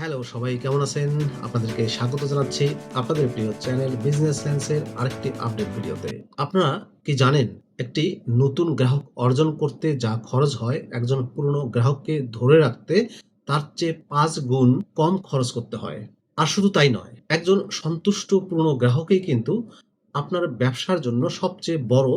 Hello সবাই কেমন আছেন? আপনাদেরকে স্বাগত জানাচ্ছি আপনাদের প্রিয় চ্যানেল বিজনেস সেন্সের আরেকটি আপডেট ভিডিওতে। আপনারা কি জানেন একটি নতুন গ্রাহক অর্জন করতে যা খরচ হয় একজন পুরনো গ্রাহককে ধরে রাখতে তার চেয়ে ৫ গুণ কম খরচ করতে হয়। আর শুধু তাই নয়, একজন সন্তুষ্ট পুরনো গ্রাহকই কিন্তু আপনার ব্যবসার জন্য সবচেয়ে বড়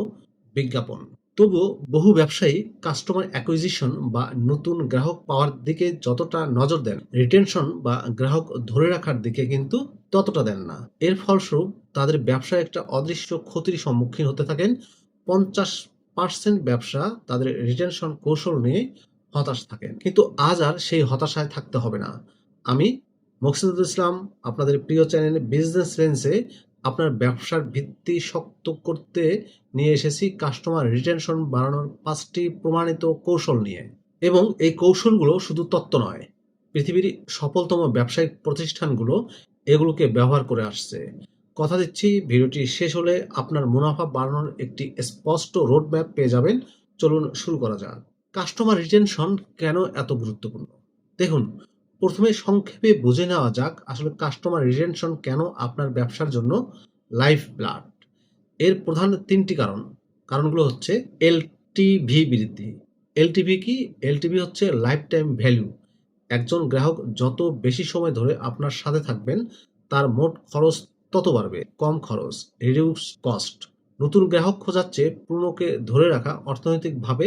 বিজ্ঞাপন। তবুও বহু ব্যবসায়ী কাস্টমার অ্যাকুইজিশন বা নতুন গ্রাহক পাওয়ার দিকে যতটা নজর দেন, রিটেনশন বা গ্রাহক ধরে রাখার দিকে কিন্তু ততটা দেন না। এর ফলস্বরূপ তাদের ব্যবসায় একটা অদৃশ্য ক্ষতির সম্মুখীন হতে থাকেন। ৫০% ব্যবসা তাদের রিটেনশন কৌশল নিয়ে হতাশ থাকেন। কিন্তু আজ আর সেই হতাশায় থাকতে হবে না। আমি মকসুদুল ইসলাম আপনাদের প্রিয় চ্যানেল বিজনেস সেন্সে আপনার ব্যবসার ভিত্তি শক্ত করতে নিয়ে এসেছি কাস্টমার রিটেনশন বাড়ানোর ৫টি প্রমাণিত কৌশল নিয়ে। এবং এই কৌশলগুলো শুধু তত্ত্ব নয়, পৃথিবীর সফলতম ব্যবসায়িক প্রতিষ্ঠানগুলো এগুলোকে ব্যবহার করে আসছে। কথা দিচ্ছি ভিডিওটি শেষ হলে আপনার মুনাফা বাড়ানোর একটি স্পষ্ট রোডম্যাপ পেয়ে যাবেন। চলুন শুরু করা যাক। কাস্টমার রিটেনশন কেন এত গুরুত্বপূর্ণ? দেখুন, প্রথমে সংক্ষেপে বুঝে নেওয়া যাক আসলে কাস্টমার রিটেনশন কেন আপনার ব্যবসার জন্য লাইফ ব্লাড। এর প্রধান ৩টি কারণগুলো হচ্ছে এলটিভি বৃদ্ধি। এলটিভি কি? এলটিভি হচ্ছে লাইফ টাইম ভ্যালু। একজন গ্রাহক যত বেশি সময় ধরে আপনার সাথে থাকবেন তার মোট খরচ তত বাড়বে। কম খরচ, রিডিউস কস্ট। নতুন গ্রাহক খোঁজার চেয়ে পুরনোকে ধরে রাখা অর্থনৈতিকভাবে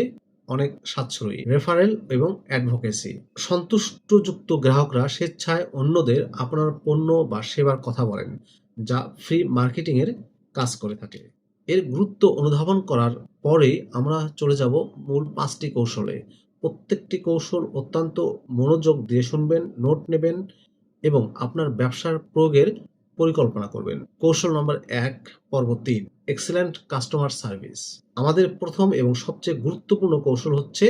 অনেক সাশ্রয়ী। রেফারেল এবং অ্যাডভোকেসি। সন্তুষ্টযুক্ত গ্রাহকরা স্বেচ্ছায় অন্যদের আপনার পণ্য বা সেবার কথা বলেন, যা ফ্রি মার্কেটিং এর কাজ করে থাকে। এর গুরুত্ব অনুধাবন করার পরে আমরা চলে যাব মূল ৫টি কৌশলে। প্রত্যেকটি কৌশল অত্যন্ত মনোযোগ দিয়ে শুনবেন, নোট নেবেন এবং আপনার ব্যবসার প্রয়োগের পরিকল্পনা করবেন। কৌশল নম্বর ১, পর্ব ৩, এক্সেলেন্ট কাস্টমার সার্ভিস। আমাদের প্রথম এবং সবচেয়ে গুরুত্বপূর্ণ কৌশল হচ্ছে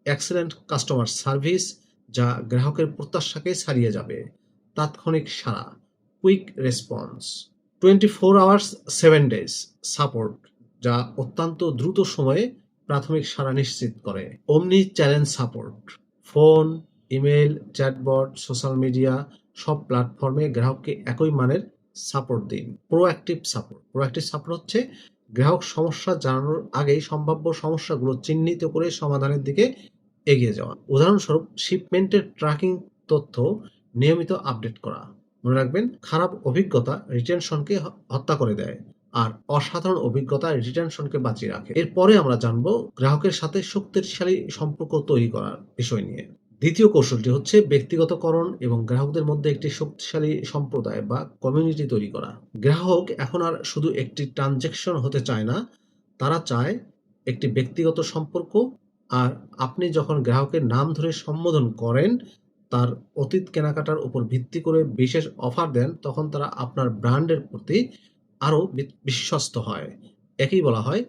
এক্সেলেন্ট কাস্টমার সার্ভিস, যা গ্রাহকের প্রত্যাশাকে ছাড়িয়ে যাবে। তাৎক্ষণিক সাড়া, quick response. 24 hours 7 days support, যা অত্যন্ত দ্রুত সময়ে প্রাথমিক সাড়া নিশ্চিত করে। অমনি challenge support, phone, email, chatbot, social media সব প্ল্যাটফর্মে গ্রাহককে একই মানের সাপোর্ট দিন। Proactive support. প্রোঅ্যাক্টিভ সাপোর্ট হচ্ছে গ্রাহক সমস্যা জানানোর আগেই সম্ভাব্য সমস্যাগুলো চিহ্নিত করে সমাধানের দিকে এগিয়ে যাওয়া। উদাহরণস্বরূপ, শিপমেন্টের ট্র্যাকিং তথ্য নিয়মিত আপডেট করা। মনে রাখবেন, খারাপ অভিজ্ঞতা রিটেনশনকে হত্যা করে দেয়, আর অসাধারণ অভিজ্ঞতা রিটেনশনকে বাঁচিয়ে রাখে। এরপরে আমরা জানবো গ্রাহকের সাথে শক্তিশালী সম্পর্ক তৈরি করার বিষয় নিয়ে। দ্বিতীয় কৌশলটি হচ্ছে ব্যক্তিগতকরণ এবং গ্রাহকদের মধ্যে একটি শক্তিশালী সম্প্রদায় বা কমিউনিটি তৈরি করা। গ্রাহক এখন আর শুধু একটি ট্রানজ্যাকশন হতে চায় না, তারা চায় একটি ব্যক্তিগত সম্পর্ক। আর আপনি যখন গ্রাহকের নাম ধরে সম্বোধন করেন, তার অতীত কেনাকাটার উপর ভিত্তি করে বিশেষ অফার দেন, তখন তারা আপনার ব্র্যান্ডের প্রতি আরও বিশ্বস্ত হয়। একেই বলা হয়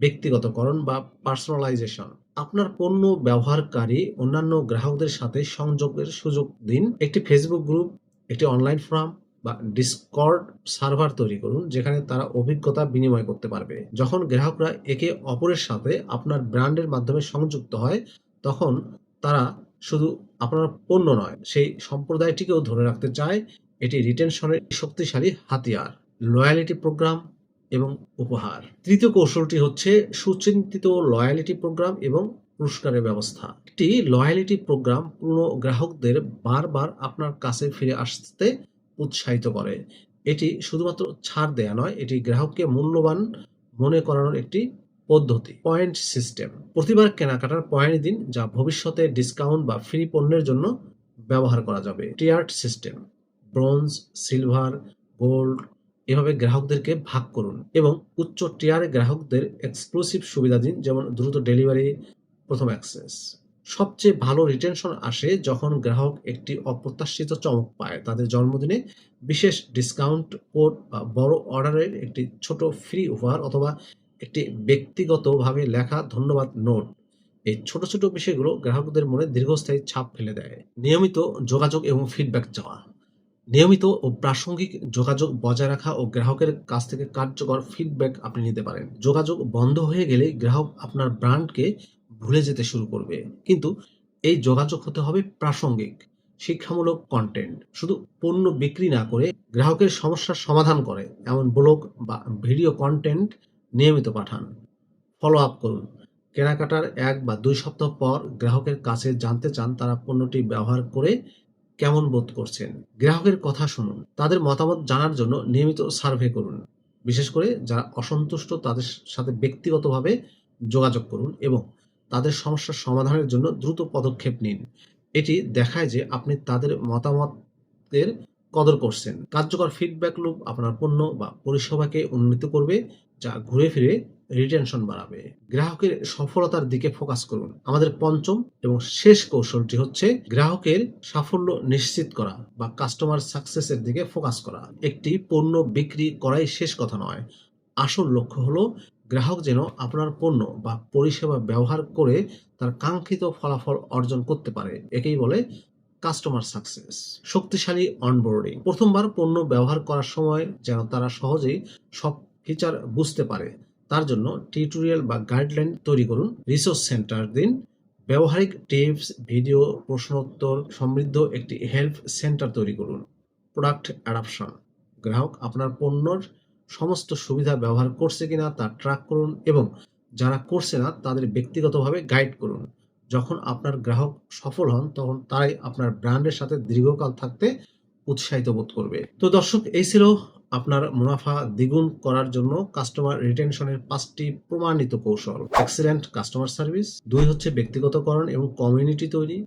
ব্যক্তিগতকরণ বা পার্সোনালাইজেশন। আপনার পণ্য ব্যবহারকারী অন্যান্য গ্রাহকদের সাথে সংযোগের সুযোগ দিন। একটি ফেসবুক গ্রুপ, একটি অনলাইন ফোরাম বা ডিসকর্ড সার্ভার তৈরি করুন, যেখানে তারা অভিজ্ঞতা বিনিময় করতে পারবে। যখন গ্রাহকরা একে অপরের সাথে আপনার ব্র্যান্ডের মাধ্যমে সংযুক্ত হয়, তখন তারা শুধু আপনার পণ্য নয়, সেই সম্প্রদায়টিকেও ধরে রাখতে চায়। এটি রিটেনশনের শক্তিশালী হাতিয়ার। লয়ালিটি প্রোগ্রাম এবং উপহার। তৃতীয় কৌশলটি হচ্ছে সুচিন্তিত লয়ালিটি প্রোগ্রাম এবং পুরস্কারের ব্যবস্থা। একটি লয়ালিটি প্রোগ্রাম পুরনো গ্রাহকদের বারবার আপনার কাছে ফিরে আসতে উৎসাহিত করে। এটি শুধুমাত্র ছাড় দেয়া নয়, এটি গ্রাহককে মূল্যবান মনে করানোর একটি পদ্ধতি। Point system. প্রতিবার কেনাকাটার পয়েন্ট দিন, যা ভবিষ্যতে ডিসকাউন্ট বা ফ্রি পণ্যের জন্য ব্যবহার করা যাবে। টিয়ার্ড সিস্টেম, ব্রোঞ্জ, সিলভার, গোল্ড, এভাবে গ্রাহকদেরকে ভাগ করুন এবং উচ্চ টিয়ারে গ্রাহকদের এক্সক্লুসিভ সুবিধা দিন, যেমন দ্রুত ডেলিভারি, প্রথম অ্যাক্সেস। সবচেয়ে ভালো রিটেনশন আসে যখন গ্রাহক একটি অপ্রত্যাশিত চমক পায়। তাদের জন্মদিনে বিশেষ ডিসকাউন্ট কোড বা বড় অর্ডারের একটি ছোট ফ্রি উপহার অথবা একটি ব্যক্তিগতভাবে লেখা ধন্যবাদ নোট। এই ছোট ছোট বিষয়গুলো গ্রাহকদের মনে দীর্ঘস্থায়ী ছাপ ফেলে দেয়। নিয়মিত যোগাযোগ এবং ফিডব্যাক চাওয়া। নিয়মিত ও প্রাসঙ্গিক যোগাযোগ বজায় রাখা ও গ্রাহকের কাছ থেকে কার্যকর ফিডব্যাক আপনি নিতে পারেন। যোগাযোগ বন্ধ হয়ে গেলে গ্রাহক আপনার ব্র্যান্ডকে ভুলে যেতে শুরু করবে, কিন্তু এই যোগাযোগ হতে হবে প্রাসঙ্গিক। শিক্ষামূলক কন্টেন্ট। শুধু পণ্য বিক্রি না করে গ্রাহকের সমস্যার সমাধান করে এমন ব্লগ বা ভিডিও কন্টেন্ট নিয়মিত পাঠান। ফলো আপ করুন। কেনাকাটার ১ বা ২ সপ্তাহ পর গ্রাহকের কাছে জানতে চান তারা পণ্যটি ব্যবহার করে কেমন বোধ করছেন। গ্রাহকের কথা শুনুন। তাদের মতামত জানার জন্য নিয়মিত সার্ভে করুন। বিশেষ করে যারা অসন্তুষ্ট তাদের সাথে ব্যক্তিগতভাবে যোগাযোগ করুন এবং তাদের সমস্যার সমাধানের জন্য দ্রুত পদক্ষেপ নিন। এটি দেখায় যে আপনি তাদের মতামতের কদর করছেন। কার্যকর ফিডব্যাক লুপ আপনার পণ্য বা পরিষেবাকে উন্নীত করবে, যা ঘুরে ফিরে রিটেনশন বাড়াবে। গ্রাহকের সফলতার দিকে ফোকাস করুন। আমাদের পঞ্চম এবং শেষ কৌশলটি হচ্ছে গ্রাহকের সাফল্য নিশ্চিত করা বা কাস্টমার সাকসেসের দিকে ফোকাস করা। একটি পণ্য বিক্রি করাই শেষ কথা নয়। আসল লক্ষ্য হলো গ্রাহক যেন আপনার পণ্য বা পরিষেবা ব্যবহার করে তার কাঙ্ক্ষিত ফলাফল অর্জন করতে পারে। একেই বলে কাস্টমার সাকসেস। শক্তিশালী অনবোর্ডিং। প্রথমবার পণ্য ব্যবহার করার সময় যেন তারা সহজেই সব ফিচার বুঝতে পারে, তার জন্য টিউটোরিয়াল বা গাইডলাইন তৈরি করুন। রিসোর্স সেন্টার দিন। ব্যবহারিক টিপস, ভিডিও, প্রশ্নোত্তর সমৃদ্ধ একটি হেল্প সেন্টার তৈরি করুন। Product adoption. গ্রাহক আপনার পণ্যর সমস্ত সুবিধা ব্যবহার করছে কিনা তা ট্র্যাক করুন এবং যারা করছে না তাদের ব্যক্তিগতভাবে গাইড করুন। যখন আপনার গ্রাহক সফল হন তখন তারাই আপনার ব্র্যান্ডের সাথে দীর্ঘকাল থাকতে উৎসাহিত বোধ করবে। তো দর্শক, এই ছিল আপনার মুনাফা দ্বিগুণ করার জন্য কাস্টমার রিটেনশনের ৫টি প্রমাণিত কৌশল। Excellent customer service. ২ হচ্ছে ব্যক্তিগতকরণ এবং কমিউনিটি তৈরি।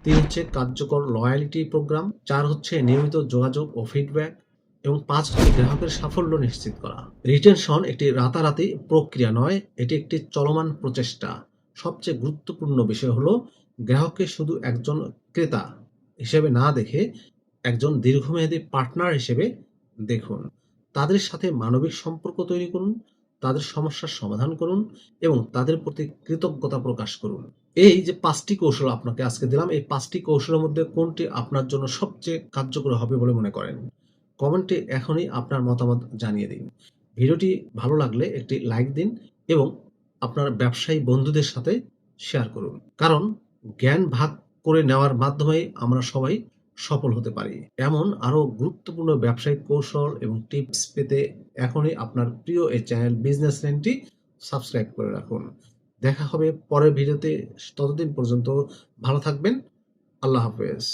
৩ হচ্ছে কার্যকর লয়ালিটি প্রোগ্রাম। ৪ হচ্ছে নিয়মিত যোগাযোগ ও ফিডব্যাক এবং ৫ হচ্ছে গ্রাহকের সাফল্য নিশ্চিত করা। রিটেনশন একটি রাতারাতি প্রক্রিয়া নয়, এটি একটি চলমান প্রচেষ্টা। সবচেয়ে গুরুত্বপূর্ণ বিষয় হলো গ্রাহককে শুধু একজন ক্রেতা হিসেবে না দেখে একজন দীর্ঘমেয়াদী পার্টনার হিসেবে দেখুন। তাদের সাথে মানবিক সম্পর্ক তৈরি করুন, তাদের সমস্যার সমাধান করুন এবং তাদের প্রতি কৃতজ্ঞতা প্রকাশ করুন। এই যে ৫টি কৌশল আপনাকে আজকে দিলাম, এই ৫টি কৌশলের মধ্যে কোনটি আপনার জন্য সবচেয়ে কার্যকর হবে বলে মনে করেন? কমেন্টে এখনই আপনার মতামত জানিয়ে দিন। ভিডিওটি ভালো লাগলে একটি লাইক দিন এবং আপনার ব্যবসায়ী বন্ধুদের সাথে শেয়ার করুন। কারণ জ্ঞান ভাগ করে নেওয়ার মাধ্যমেই আমরা সবাই সফল হতে পারি। এমন আরো গুরুত্বপূর্ণ ব্যবসায়িক কৌশল এবং টিপস পেতে এখনই আপনার প্রিয় এই চ্যানেল বিজনেস লাইনটি সাবস্ক্রাইব করে রাখুন। দেখা হবে পরের ভিডিওতে। ততদিন পর্যন্ত ভালো থাকবেন। আল্লাহ হাফেজ।